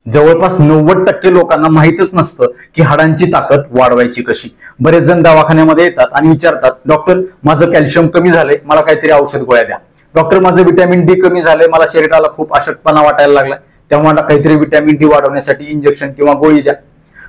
जवळपास 90% लोकांना माहितच नसतं की हाडांची ताकद वाढवायची कशी। बरेच जण दवाखान्यामध्ये येतात आणि विचारतात, डॉक्टर माझं कॅल्शियम कमी झालंय, मला काहीतरी औषध गोळ्या द्या। डॉक्टर माझं व्हिटॅमिन डी कमी झालंय, मला शरीराला खूप अशक्तपणा वाटायला लागलाय, तेव्हा मला काहीतरी व्हिटॅमिन डी वाढवण्यासाठी इंजेक्शन किंवा गोळी द्या।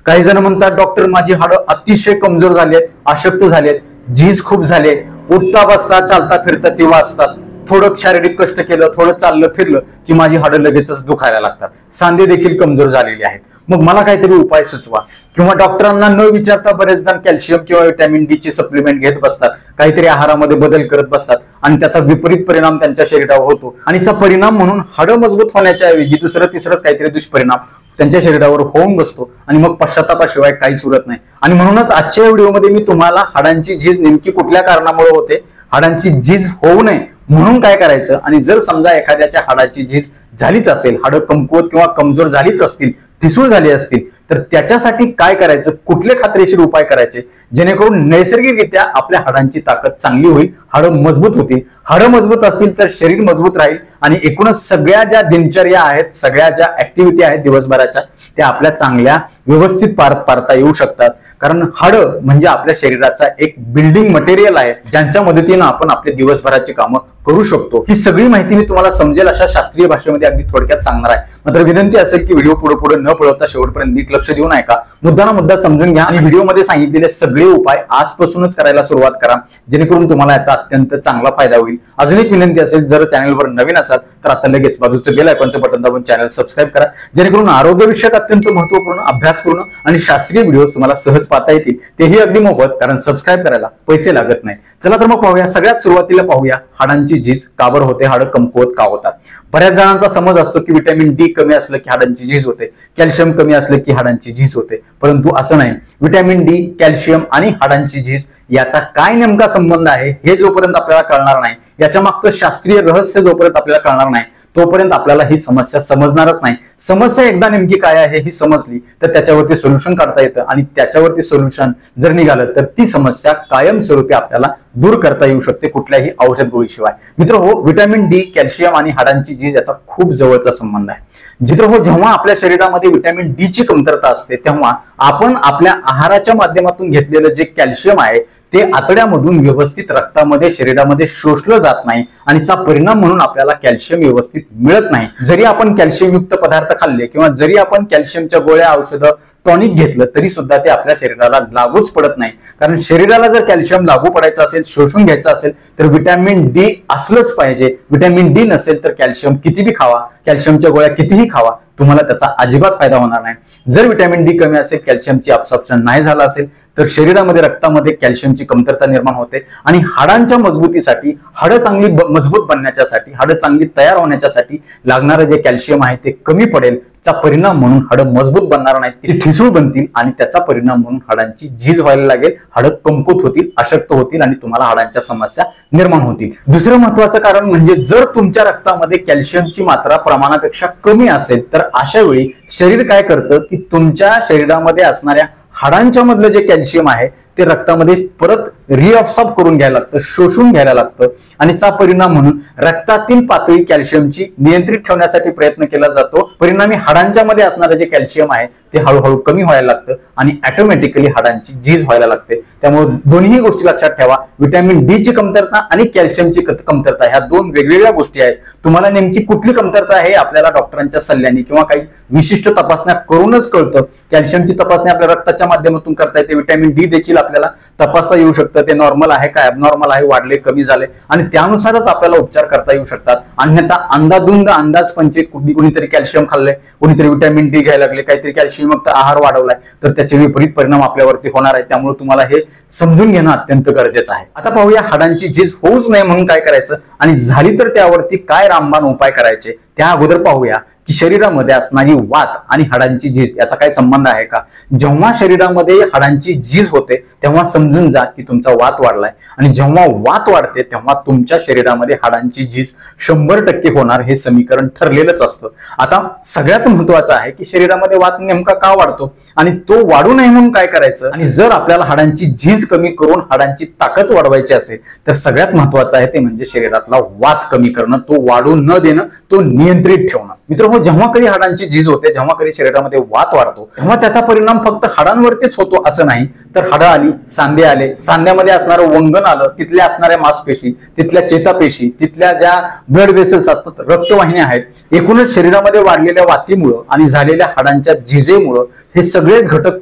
काही जण म्हणतात, डॉक्टर माझी हाडं अतिशय कमजोर झाली आहेत, अशक्त झाली आहेत, झीज खूप झाले, उठता बसता चालता फिरता ती वाजतात, थोडं शारीरिक कष्ट केलं, थोडं चाललं फिरलं की माझी हाडं लगेचच दुखायला लागतात, सांधे देखील कमजोर झालेले आहेत, मग मला काहीतरी उपाय सुचवा। किंवा डॉक्टरांना न विचारता बरेच जण कॅल्शियम किंवा व्हिटॅमिन डी चे सप्लिमेंट घेत बसतात, काहीतरी आहारामध्ये बदल करत बसतात आणि त्याचा विपरीत परिणाम त्यांच्या शरीरावर होतो आणि त्याचा परिणाम म्हणून हाडं मजबूत होण्याच्या ऐवजी दुसरं तिसरंच काहीतरी दुष्परिणाम त्यांच्या शरीरावर होऊन बसतो आणि मग पश्चातापाशिवाय काहीच उरत नाही। आणि म्हणूनच आजच्या व्हिडिओमध्ये मी तुम्हाला हाडांची झीज नेमकी कुठल्या कारणामुळे होते, हाडांची झीज होऊ नये म्हणून काय करायचं, आणि जर समजा एखाद्याच्या हाडाची झीज झालीच असेल, हाडं कमकुवत किंवा कमजोर झालीच असतील, ठिसूळ झाली असतील, तर त्याच्यासाठी काय करायचं, कुठले खात्रीशीर उपाय करायचे जेणेकरून नैसर्गिकरित्या आपल्या हाडांची ताकद चांगली होईल, हाडं मजबूत होतील। हाडं मजबूत असतील तर शरीर मजबूत राहील आणि एकूणच सगळ्या ज्या दिनचर्या आहेत, सगळ्या ज्या ऍक्टिव्हिटी आहेत दिवसभराच्या, त्या आपल्या चांगल्या व्यवस्थित पार पाडता येऊ शकतात। कारण हाडं म्हणजे आपल्या शरीराचा एक बिल्डिंग मटेरियल आहे, ज्यांच्या मदतीने आपण आपले दिवसभराची कामं करू शकतो। ही सगळी माहिती मी तुम्हाला समजेल अशा शास्त्रीय भाषेमध्ये अगदी थोडक्यात सांगणार आहे। मात्र विनंती असेल की व्हिडिओ पुढे पुढे न पळवता शेवटपर्यंत नीट लक्ष देऊन ऐका, मुद्दा मुद्दा समजून घ्या आणि व्हिडिओमध्ये सांगितलेले सगळे उपाय आजपासूनच करायला सुरुवात करा, जेणेकरून तुम्हाला याचा अत्यंत चांगला फायदा होईल। अजून एक विनंती असेल, जर चॅनलवर नवीन असाल तर आता लगेच बाजूचं बेल आयकॉनचं बटन दाबून चॅनल सबस्क्राईब करा, जेणेकरून आरोग्यविषयक अत्यंत महत्त्वपूर्ण, अभ्यासपूर्ण आणि शास्त्रीय व्हिडिओज तुम्हाला सहज पाहता येतील, तेही अगदी मोफत, कारण सबस्क्राईब करायला पैसे लागत नाही। चला तर मग पाहूया, सगळ्यात सुरुवातीला पाहूया हाडांची झीज का बरं होते, हाडं कमकुवत का होतात। बऱ्याच जणांचा समज असतो की व्हिटॅमिन डी कमी असलं की हाडांची झीज होते, कॅल्शियम कमी असलं की हाडांची झीज होते, परंतु असं नाही। व्हिटॅमिन डी, कॅल्शियम आणि हाडांची झीज याचा काय नेमका संबंध आहे हे जोपर्यंत आपल्याला कळणार नाही, याच्या मागचं शास्त्रीय रहस्य जोपर्यंत आपल्याला कळणार नाही, तोपर्यंत आपल्याला ही समस्या समजणारच नाही। समस्या एकदा नेमकी काय आहे ही समजली तर त्याच्यावरती सोल्युशन काढता येतं आणि त्याच्यावरती सोल्युशन जर निघालं तर ती समस्या कायमस्वरूपी आपल्याला दूर करता येऊ शकते, कुठल्याही औषध गोळीशिवाय। मित्रहो, व्हिटॅमिन डी, कॅल्शियम आणि हाडांची झीज याचा खूप जवळचा संबंध आहे। मित्रहो, जेव्हा आपल्या शरीरामध्ये व्हिटॅमिन डी ची कमतरता असते तेव्हा आपण आपल्या आहाराच्या माध्यमातून घेतलेलं जे कॅल्शियम आहे ते आतड्यामधून व्यवस्थित रक्तामध्ये, शरीरामध्ये शोषलं जात नाही आणि त्याचा परिणाम म्हणून आपल्याला कॅल्शियम व्यवस्थित मिळत नाही। जरी आपण कॅल्शियम युक्त पदार्थ खाल्ले किंवा जरी आपण कॅल्शियमच्या गोळ्या, औषधं, टॉनिक घेतलं तरी सुद्धा ते आपल्या शरीराला लागूच पडत नाही। कारण शरीराला जर कॅल्शियम लागू पडायचं असेल, शोषून घ्यायचं असेल तर व्हिटॅमिन डी असलंच पाहिजे। व्हिटॅमिन डी नसेल तर कॅल्शियम कितीही खावा, कॅल्शियमच्या गोळ्या कितीही खावा, तुम्हाला त्याचा अजिबात फायदा होणार नाही। जर व्हिटॅमिन डी कमी असेल, कॅल्शियमची अब्सॉर्प्शन नाही झालं असेल तर शरीरामध्ये, रक्तामध्ये कॅल्शियमची कमतरता निर्माण होते आणि हाडांच्या मजबूतीसाठी, हाडं चांगली मजबूत बनण्यासाठी, हाडं चांगली तयार होण्यासाठी लागणारं जे कॅल्शियम आहे ते कमी पडेल। त्याचा परिणाम म्हणून हाडं मजबूत बनणार नाहीत, ती ठिसूळ बनतील आणि त्याचा परिणाम म्हणून हाडांची झीज व्हायला लागेल, हाडं कमकुवत होतील, अशक्त होतील आणि तुम्हाला हाडांच्या समस्या निर्माण होतील। दुसरं महत्त्वाचं कारण म्हणजे जर तुमच्या रक्तामध्ये कॅल्शियमची मात्रा प्रमाणापेक्षा कमी असेल तर अशा वेळी शरीर काय करतं की तुमच्या शरीरामध्ये असणाऱ्या हाडांच्या मधलं जे कॅल्शियम आहे ते रक्तामध्ये परत रिअब्सॉर्ब करून घ्यायला लागतं, शोषून घ्यायला लागतं आणि त्याचा परिणाम म्हणून रक्तातील पातळी कॅल्शियमची नियंत्रित ठेवण्यासाठी प्रयत्न केला जातो। परिणामी हाडांच्या मध्ये असणारं जे कॅल्शियम आहे ते हळूहळू कमी व्हायला लागतं आणि ऑटोमॅटिकली हाडांची झीज व्हायला लागते। त्यामुळे दोन्ही गोष्टी लक्षात ठेवा, व्हिटॅमिन डी ची कमतरता आणि कॅल्शियमची कमतरता ह्या दोन वेगवेगळ्या गोष्टी आहेत। तुम्हाला नेमकी कुठली कमतरता आहे आपल्याला डॉक्टरांच्या सल्ल्याने किंवा काही विशिष्ट तपासण्या करूनच कळतं। कॅल्शियमची तपासणी आपल्या रक्ताच्या माध्यमातून करता येते, व्हिटॅमिन डी देखील आपल्याला तपासता येऊ शकतं, ते नॉर्मल आहे का, ॲबनॉर्मल आहे, वाढले, कमी झाले, आणि त्यानुसारच आपल्याला उपचार करता येऊ शकतात। अन्यथा अंदाधुंद, अंदाजपंचे कुणीतरी कॅल्शियम खाल्लंय, कुणीतरी व्हिटॅमिन डी घ्यायला लागले, काहीतरी कॅल्शियम युक्त आहार वाढवलाय तर त्याचे विपरीत परिणाम आपल्यावरती होणार आहे। त्यामुळे तुम्हाला हे समजून घेणं अत्यंत गरजेचं आहे। आता पाहूया हाडांची झीज होऊच नये म्हणून काय करायचं आणि झाली तर त्यावरती काय रामबाण उपाय करायचे। त्या अगोदर पाहूया की शरीरामध्ये असणारी वात आणि हाडांची झीज याचा काय संबंध आहे का। जेव्हा शरीरामध्ये हाडांची झीज होते तेव्हा समजून जा की तुमचा वात वाढलाय आणि जेव्हा वात वाढते तेव्हा तुमच्या शरीरामध्ये हाडांची झीज 100% होणार, हे समीकरण ठरलेलंच असतं। आता सगळ्यात महत्त्वाचं आहे की शरीरामध्ये वात नेमका का वाढतो आणि तो वाढू नये म्हणून काय करायचं। आणि जर आपल्याला हाडांची झीज कमी करून हाडांची ताकद वाढवायची असेल तर सगळ्यात महत्त्वाचं आहे ते म्हणजे शरीरातला वात कमी करणं, तो वाढू न देणं, तो नियंत्रित ठेवणं. मित्रांनो, जेव्हा कधी हाडांची झीज होते, जेव्हा कधी शरीरामध्ये वात वाढतो, तेव्हा त्याचा परिणाम फक्त हाडांवरतीच होतो असं नाही, तर हाडं आली, सांधे आले, सांध्यामध्ये असणारं वंगण आलं, तिथल्या असणाऱ्या मांसपेशी, तिथल्या चेतापेशी, तिथल्या ज्या ब्लड वेसल्स असतात, रक्तवाहिन्या आहेत, एकूणच शरीरामध्ये वाढलेल्या वातीमुळं आणि झालेल्या हाडांच्या झिजेमुळं हे सगळेच घटक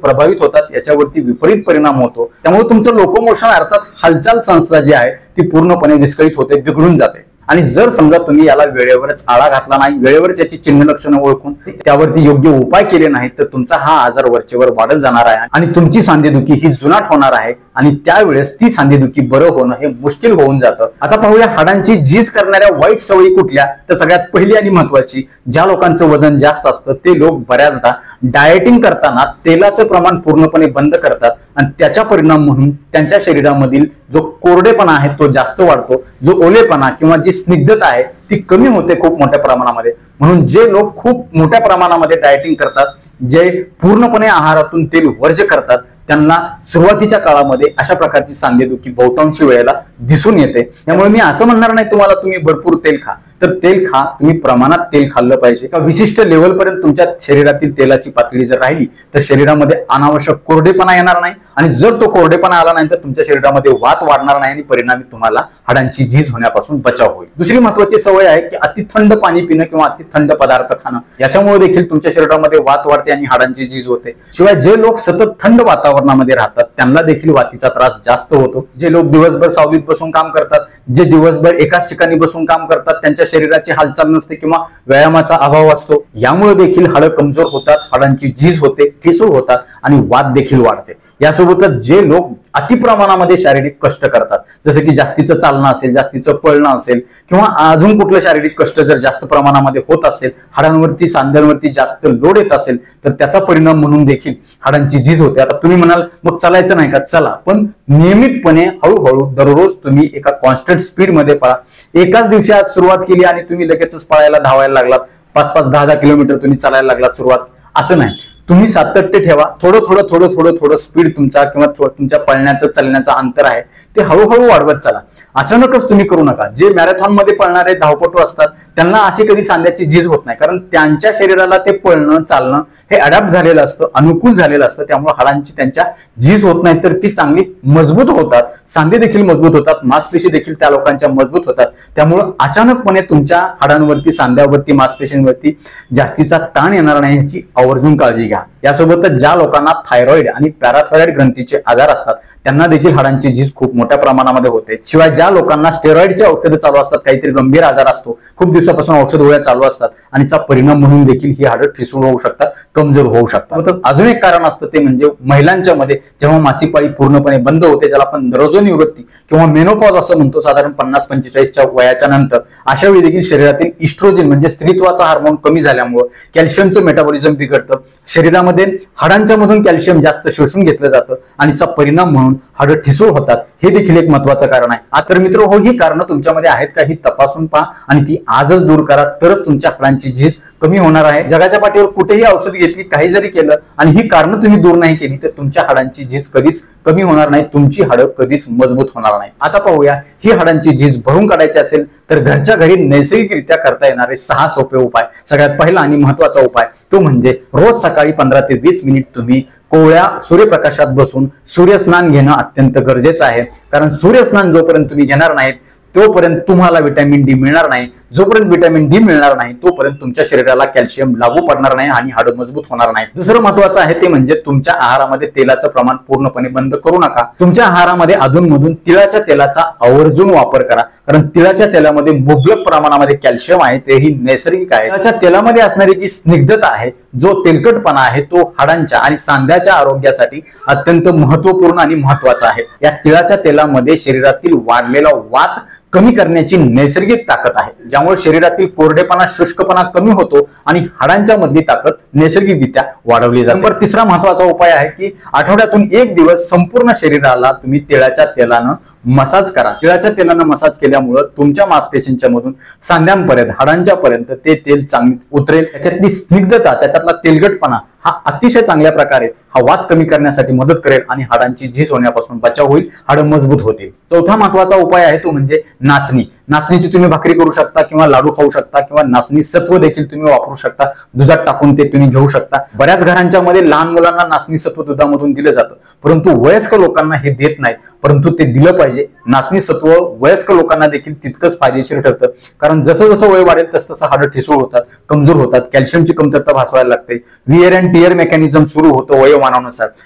प्रभावित होतात. याच्यावरती विपरीत परिणाम होतो. त्यामुळे तुमचं लोकोमोशन अर्थात हालचाल संस्था जी आहे ती पूर्णपणे विस्कळीत होते, बिघडून जाते. आणि जर समजा तुम्ही याला वेळेवरच आळा घातला नाही, वेळेवरच याची चिन्ह लक्षणं ओळखून त्यावरती योग्य उपाय केले नाहीत, तर तुमचा हा आजार वरचेवर वाढत जाणार आहे आणि तुमची सांधेदुखी ही जुनाट होणार आहे आणि त्यावेळेस ती सांधेदुखी बरं होणं हे मुश्किल होऊन जातं. आता पाहूया हाडांची झीज करणाऱ्या वाईट सवयी कुठल्या. तर सगळ्यात पहिली आणि महत्वाची, ज्या लोकांचं वजन जास्त असतं ते लोक बऱ्याचदा डाएटिंग करताना तेलाचं प्रमाण पूर्णपणे बंद करतात आणि त्याचा परिणाम म्हणून त्यांच्या शरीरामधील जो कोरडेपणा आहे तो जास्त वाढतो, जो ओलेपणा किंवा जी स्निग्धता आहे ती कमी होते खूप मोठ्या प्रमाणामध्ये. म्हणून जे लोक खूप मोठ्या प्रमाणामध्ये डाएटिंग करतात, जे पूर्णपणे आहारातून तेल वर्ज करतात, त्यांना सुरुवातीच्या काळामध्ये अशा प्रकारची सांधेदुखी बहुतांशी वेळेला दिसून येते. त्यामुळे मी असं म्हणणार नाही तुम्हाला तुम्ही भरपूर तेल खा, तर तेल खा, तुम्ही प्रमाणात तेल खाल्लं पाहिजे. एका विशिष्ट लेवलपर्यंत तुमच्या शरीरातील तेलाची पातळी जर राहिली तर शरीरामध्ये अनावश्यक कोरडेपणा येणार नाही आणि जर तो कोरडेपणा आला नाही तर तुमच्या शरीरामध्ये वात वाढणार नाही आणि परिणामी तुम्हाला हाडांची झीज होण्यापासून बचाव होईल. दुसरी महत्वाची सवय आहे की अति थंड पाणी पिणं किंवा अति थंड पदार्थ खाणं. याच्यामुळे देखील तुमच्या शरीरामध्ये वात वाढते आणि हाडांची झीज होते. शिवाय जे लोक सतत थंड वातावरणामध्ये राहतात त्यांना देखील वातीचा त्रास जास्त होतो. जे लोक दिवसभर सावलीत बसून काम करतात, जे दिवसभर एकाच ठिकाणी बसून काम करतात, त्यांच्या शरीराची हालचाल नसते किंवा व्यायामाचा अभाव असतो, यामुळे देखील हाडं कमजोर होतात, हाडांची झीज होते, ठिसूळ होतात आणि वात देखील वाढते. यासोबतच जे लोक अतिप्रमाणामध्ये शारीरिक कष्ट करतात, जसं की जास्तीचं चालणं असेल, जास्तीचं पळणं असेल किंवा अजून कुठलं शारीरिक कष्ट जर जास्त प्रमाणामध्ये होत असेल, हाडांवरती सांध्यांवरती जास्त लोड येत असेल, तर त्याचा परिणाम म्हणून देखील हाडांची झीज होते. आता तुम्ही म्हणाल मग चालायचं नाही का? चला, पण नियमितपणे हळूहळू दररोज तुम्ही एका कॉन्स्टंट स्पीड मध्ये पळा. एकाच दिवशी आज सुरुवात केली आणि तुम्ही लगेचच पळायला, धावायला लागलात, 5-5, 10-10 किलोमीटर तुम्ही चालायला लागलात सुरुवात, असं नाही. तुम्ही सातत्य ठेवा. थोडं स्पीड तुमचा किंवा तुमच्या पळण्याचं चालण्याचं अंतर आहे ते हळूहळू वाढवत चला. अचानकच तुम्ही करू नका. जे मॅरेथॉन मध्ये पळणारे धावपटू असतात त्यांना अशी कधी सांध्याची झीज होत नाही, कारण त्यांच्या शरीराला ते पळणं चालणं हे अडॅप्ट झालेलं असतं, अनुकूल झालेलं असतं. त्यामुळे हाडांची त्यांच्या झीज होत नाही, तर ती चांगली मजबूत होतात. सांधे देखील मजबूत होतात, मांसपेशी देखील त्या लोकांच्या मजबूत होतात. त्यामुळे अचानकपणे तुमच्या हाडांवरती, सांध्यावरती, मांसपेशींवरती जास्तीचा ताण येणार नाही याची आवर्जून काळजी घ्या. यासोबतच ज्या लोकांना थायरॉइड आणि पॅराथायरॉइड ग्रंथीचे आजार असतात त्यांना देखील हाडांची झीज खूप मोठ्या प्रमाणामध्ये होते. शिवाय ज्या लोकांना स्टेरॉइडचे औषधं चालू असतात, काहीतरी गंभीर आजार असतो, खूप दिवसापासून औषध गोळ्या चालू असतात आणि त्याचा परिणाम म्हणून देखील ही हाडं ठिसूळ होऊ शकतात, कमजोर होऊ शकतात. अजून एक कारण असतं ते म्हणजे महिलांच्या मध्ये जेव्हा मासिक पाळी पूर्णपणे बंद होते, ज्याला आपण रजोनिवृत्ती किंवा मेनोपॉज असं म्हणतो, साधारण 50-45च्या वयाच्या नंतर, अशा वेळी देखील शरीरातील इस्ट्रोजन म्हणजे स्त्रीत्वाचा हार्मोन कमी झाल्यामुळे कॅल्शियमचं मेटाबॉलिझम बिघडतं. शरीरामध्ये हाडांच्या मधून कॅल्शियम जास्त शोषून घेतलं जातं आणि त्याचा परिणाम म्हणून हाडं ठिसूळ होतात. हे देखील एक महत्वाचं कारण आहे. तर मित्र हो, ही कारणं तुमच्यामध्ये आहेत का ही तपासून पहा आणि ती आजच दूर करा, तरच तुमच्या हाडांची झीज कमी होणार आहे. जगाच्या पाठीवर कुठेही औषध घेतली, काही जरी केलं आणि ही कारणं तुम्ही दूर नाही केली तर तुमच्या हाडांची झीज कधीच कमी होणार नाही, तुमची हाडं कधीच मजबूत होणार नाही. आता पाहूया, ही हाडांची झीज भरून काढायची असेल तर घरच्या घरी नैसर्गिकरित्या करता येणारे 6 सोपे उपाय. सगळ्यात पहिला आणि महत्वाचा उपाय तो म्हणजे रोज सकाळी 15 ते 20 मिनिट तुम्ही कोवळ्या सूर्यप्रकाशात बसून सूर्यस्नान घेणं अत्यंत गरजेचं आहे. कारण सूर्यस्नान जोपर्यंत तुम्ही घेणार नाहीत तोपर्यंत तुम्हाला विटॅमिन डी मिळणार नाही. जोपर्यंत विटॅमिन डी मिळणार नाही तोपर्यंत तुमच्या शरीराला कॅल्शियम लागू पडणार नाही आणि हाडं मजबूत होणार नाही. दुसरं महत्वाचं आहे ते म्हणजे तुमच्या आहारामध्ये तेलाचं प्रमाण पूर्णपणे बंद करू नका. तुमच्या आहारामध्ये अधूनमधून तिळाच्या तेलाचा आवर्जून वापर करा, कारण तिळाच्या तेलामध्ये मुबलक प्रमाणामध्ये कॅल्शियम आहे, तेही नैसर्गिक आहे. तिळाच्या तेलामध्ये असणारी जी स्निग्धता आहे, जो तेलकटपणा आहे, तो हाडांच्या आणि सांध्याच्या आरोग्यासाठी अत्यंत महत्वपूर्ण आणि महत्वाचा आहे. या तिळाच्या तेलामध्ये शरीरातील वाढलेला वात कमी करण्याची नैसर्गिक ताकद आहे, ज्यामुळे शरीरातील कोरडेपणा, शुष्कपणा कमी होतो आणि हाडांच्या मधली ताकद नैसर्गिकरित्या वाढवली जाते. तिसरा महत्वाचा उपाय आहे की आठवड्यातून 1 दिवस संपूर्ण शरीराला तुम्ही तिळाच्या तेलानं मसाज करा. तिळाच्या तेलानं मसाज केल्यामुळे तुमच्या मांसपेशींच्या मधून सांध्यांपर्यंत, हाडांच्या पर्यंत ते तेल चांगली उतरेल. त्याच्यातली स्निग्धता, त्याच्यातला तेलगटपणा हा अतिशय चांगल्या प्रकारे हा वात कमी करण्यासाठी मदत करेल आणि हाडांची झीज होण्यापासून बचाव होईल, हाडं मजबूत होतील. चौथा महत्वाचा उपाय आहे तो म्हणजे नाचणी. नाचणीची तुम्ही भाकरी करू शकता किंवा लाडू खाऊ शकता किंवा नाचणी सत्व देखील तुम्ही वापरू शकता. दुधात टाकून ते तुम्ही घेऊ शकता. बऱ्याच घरांच्या मध्ये लहान मुलांना नाचणी सत्व दुधामधून दिलं जातं, परंतु वयस्कर लोकांना हे देत नाहीत, परंतु ते दिलं पाहिजे. नाचणी सत्व वयस्कर लोकांना देखील तितकंच फायदेशीर ठरतं, कारण जसं जसं वय वाढेल तसं तसं हाडं ठिसूळ होतात, कमजोर होतात, कॅल्शियमची कमतरता भासवायला लागते, वियर अँड टियर मेकॅनिझम सुरू होतं वयोमानानुसार.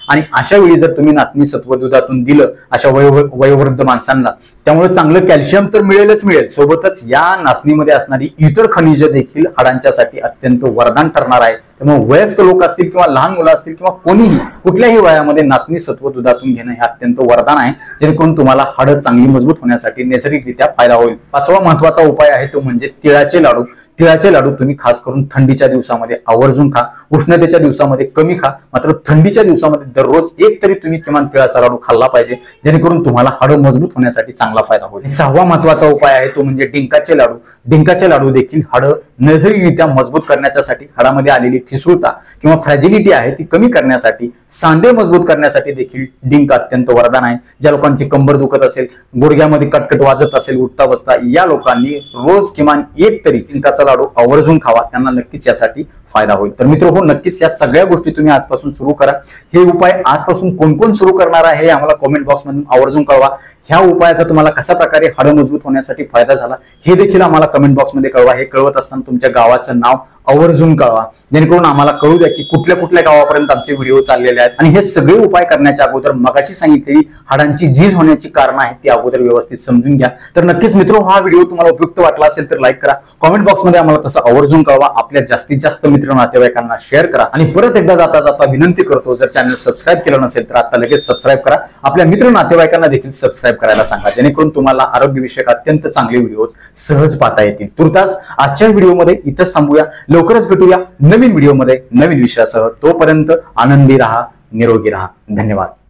आणि अशा वेळी जर तुम्ही नाचणी सत्व दुधातून दिलं अशा वयोवृद्ध माणसांना, त्यामुळे चांगलं कॅल्शियम तर मिळेलच मिळेल, सोबतच या नाचणीमध्ये असणारी इतर खनिज देखील हाडांच्यासाठी अत्यंत वरदान ठरणार आहे. त्यामुळे वयस्क लोक असतील किंवा लहान मुलं असतील किंवा कोणीही कुठल्याही वयामध्ये नाचणी सत्व दुधातून घेणं हे अत्यंत वरदान आहे, जेणेकरून तुम्हाला हाडं चांगली मजबूत होण्यासाठी नैसर्गिकरित्या फायदा होईल. पाचवा महत्वाचा उपाय आहे तो म्हणजे तिळाचे लाडू. तिळाचे लाडू तुम्ही खास करून थंडीच्या दिवसामध्ये आवर्जून खा. उष्णतेच्या दिवसामध्ये कमी खा, मात्र थंडीच्या दिवसामध्ये दररोज एक तरी तुम्ही किमान तिळाचा लाडू खाल्ला पाहिजे, जेणेकरून तुम्हाला हाडं मजबूत होण्यासाठी चांगला फायदा होईल. सहावा महत्वाचा उपाय आहे तो म्हणजे डिंकाचे लाडू. डिंकाचे लाडू देखील हाडं नैसर्गिकरित्या मजबूत करण्यासाठी, हाडामध्ये आलेली ठिसूळता किंवा फ्रॅजिलिटी आहे ती कमी करण्यासाठी, सांधे मजबूत करण्यासाठी देखील डिंक अत्यंत वरदान आहे. ज्या लोकांची कंबर दुखत असेल, गुडघ्यामध्ये कटकट वाजत असेल उठता बसता, या लोकांनी रोज किमान एक तरी डिंकाचा लाडू आवर्जून खावा, त्यांना नक्कीच यासाठी फायदा होईल. तर मित्र हो, नक्कीच या सगळ्या गोष्टी तुम्ही आजपासून सुरू करा. हे उपाय आजपासून कोण कोण सुरू करणार आहे हे आम्हाला कमेंट बॉक्स मधून आवर्जून कळवा. ह्या उपायाचा तुम्हाला कशा प्रकारे हाडं मजबूत होण्यासाठी फायदा झाला हे देखील आम्हाला कमेंट बॉक्स मध्ये कळवा. हे कळवत असताना तुमच्या गावाचं नाव आवर्जून कळवा, जेणेकरून आम्हाला कळू द्या की कुठल्या कुठल्या गावापर्यंत आमचे व्हिडिओ चाललेले आहेत. आणि हे सगळे उपाय करण्याच्या अगोदर मगाशी सांगितलेली हाडांची झीज होण्याची कारण आहेत ती अगोदर व्यवस्थित समजून घ्या. तर नक्कीच मित्र, हा व्हिडिओ तुम्हाला उपयुक्त वाटला असेल तर लाईक करा, कमेंट बॉक्स मध्ये आम्हाला तसं आवर्जून कळवा, आपल्या जास्तीत जास्त मित्र नातेवाईकांना शेअर करा. आणि परत एकदा जाता जाता विनंती करतो, जर चॅनल सबस्क्राईब केलं नसेल तर आता लगेच सबस्क्राईब करा. आपल्या मित्र नातेवाईकांना देखील सबस्क्राईब करायला सांगा, जेणेकरून तुम्हाला आरोग्यविषयक अत्यंत चांगले व्हिडिओ सहज पाहता येतील. तुर्तास आजच्या व्हिडिओमध्ये इथंच थांबूया. लवकरच भेटूया नवीन व्हिडिओमध्ये नवीन विषयासह. तोपर्यंत आनंदी राहा, निरोगी राहा. धन्यवाद.